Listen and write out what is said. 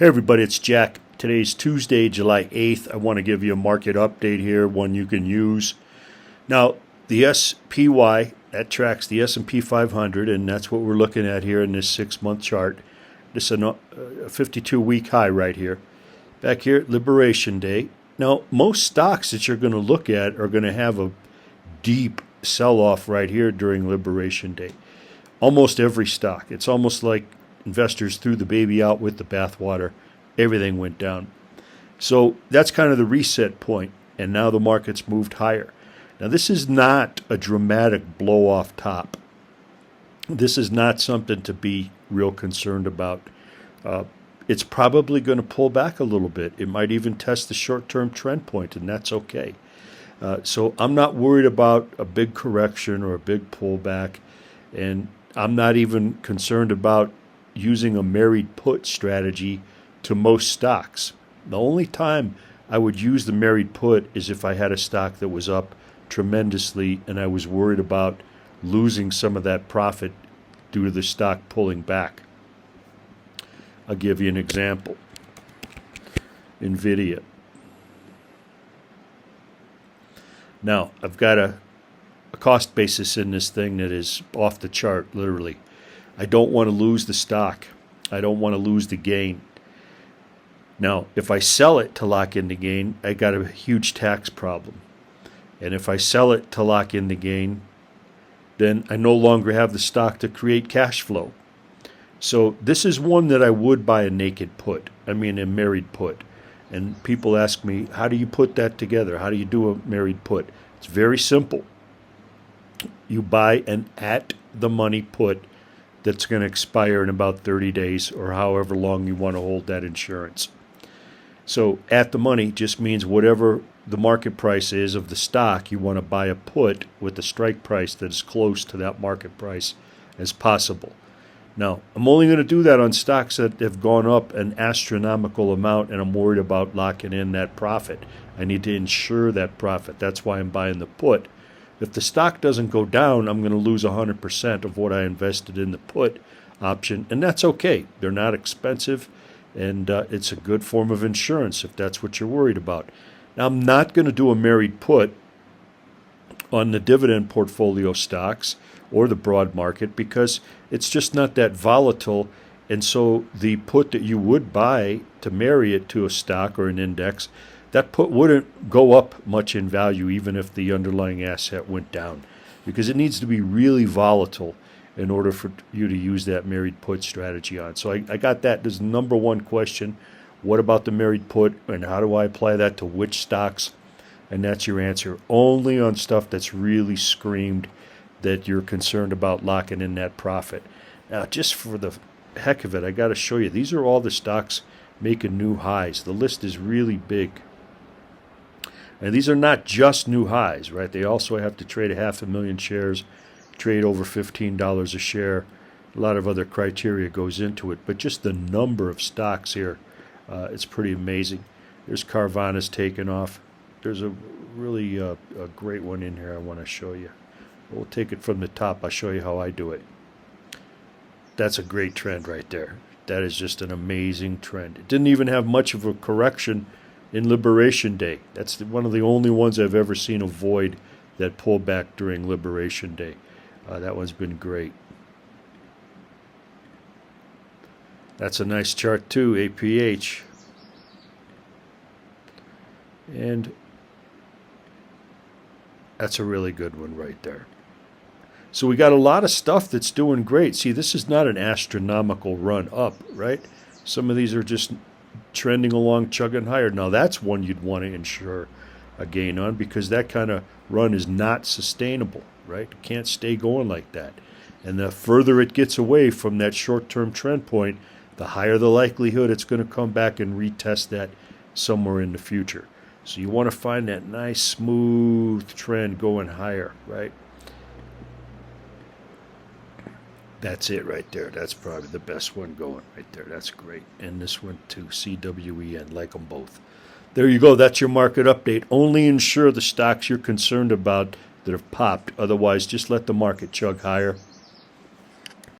Hey everybody, it's Jack. Today's Tuesday, July 8th. I want to give you a market update here, one you can use. Now, the SPY, that tracks the S&P 500, and that's what we're looking at here in this 6-month chart. This is a 52-week high right here. Back here at Liberation Day. Now, most stocks that you're going to look at are going to have a deep sell-off right here during Liberation Day. Almost every stock. It's almost like investors threw the baby out with the bathwater. Everything went down. So that's kind of the reset point, and now the market's moved higher. Now, this is not a dramatic blow-off top. This is not something to be real concerned about. It's probably going to pull back a little bit. It might even test the short-term trend point, and that's okay. So I'm not worried about a big correction or a big pullback, and I'm not even concerned about using a married put strategy to most stocks. The only time I would use the married put is if I had a stock that was up tremendously and I was worried about losing some of that profit due to the stock pulling back. I'll give you an example. NVIDIA. Now, I've got a cost basis in this thing that is off the chart, literally. I don't want to lose the stock. I don't want to lose the gain. Now, if I sell it to lock in the gain, I got a huge tax problem. And if I sell it to lock in the gain, then I no longer have the stock to create cash flow. So this is one that I would buy a naked put. I mean a married put. And people ask me, how do you put that together? How do you do a married put? It's very simple. You buy an at-the-money put that's going to expire in about 30 days or however long you want to hold that insurance. So at the money just means whatever the market price is of the stock, you want to buy a put with the strike price that is close to that market price as possible. Now, I'm only going to do that on stocks that have gone up an astronomical amount, and I'm worried about locking in that profit. I need to insure that profit. That's why I'm buying the put. If the stock doesn't go down, I'm going to lose 100% of what I invested in the put option, and that's okay. They're not expensive, and it's a good form of insurance if that's what you're worried about. Now, I'm not going to do a married put on the dividend portfolio stocks or the broad market because it's just not that volatile, and so the put that you would buy to marry it to a stock or an index, that put wouldn't go up much in value even if the underlying asset went down, because it needs to be really volatile in order for you to use that married put strategy on. So I got that. There's the number one question. What about the married put, and how do I apply that to which stocks? And that's your answer. Only on stuff that's really screamed that you're concerned about locking in that profit. Now, just for the heck of it, I got to show you. These are all the stocks making new highs. The list is really big. And these are not just new highs, right? They also have to trade 500,000 shares, trade over $15 a share. A lot of other criteria goes into it. But just the number of stocks here, it's pretty amazing. There's Carvana's taken off. There's a really a great one in here I want to show you. We'll take it from the top. I'll show you how I do it. That's a great trend right there. That is just an amazing trend. It didn't even have much of a correction in Liberation Day. That's one of the only ones I've ever seen avoid that pullback during Liberation Day. That one's been great. That's a nice chart too, APH. And that's a really good one right there. So we got a lot of stuff that's doing great. See, this is not an astronomical run up, right? Some of these are just trending along, chugging higher. Now, that's one you'd want to insure a gain on because that kind of run is not sustainable, right? It can't stay going like that. And the further it gets away from that short-term trend point, the higher the likelihood it's going to come back and retest that somewhere in the future. So you want to find that nice, smooth trend going higher, right? That's it right there. That's probably the best one going right there. That's great. And this one too, CWEN, like them both. There you go. That's your market update. Only insure the stocks you're concerned about that have popped. Otherwise, just let the market chug higher.